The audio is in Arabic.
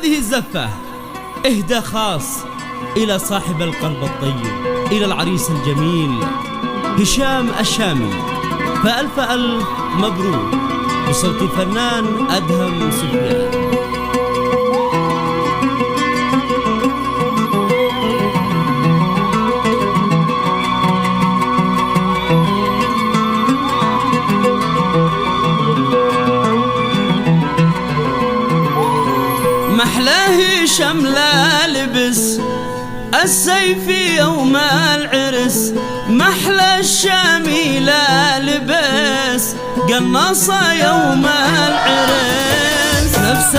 هذه الزفة إهداء خاص إلى صاحب القلب الطيب، إلى العريس الجميل هشام الشامي، فألف ألف مبروك بصوت الفنان أدهم سفيان. محلاه هشام لا لبس السيف يوم العرس، محلى الشامي لا لبس قناصة يوم العرس، نفس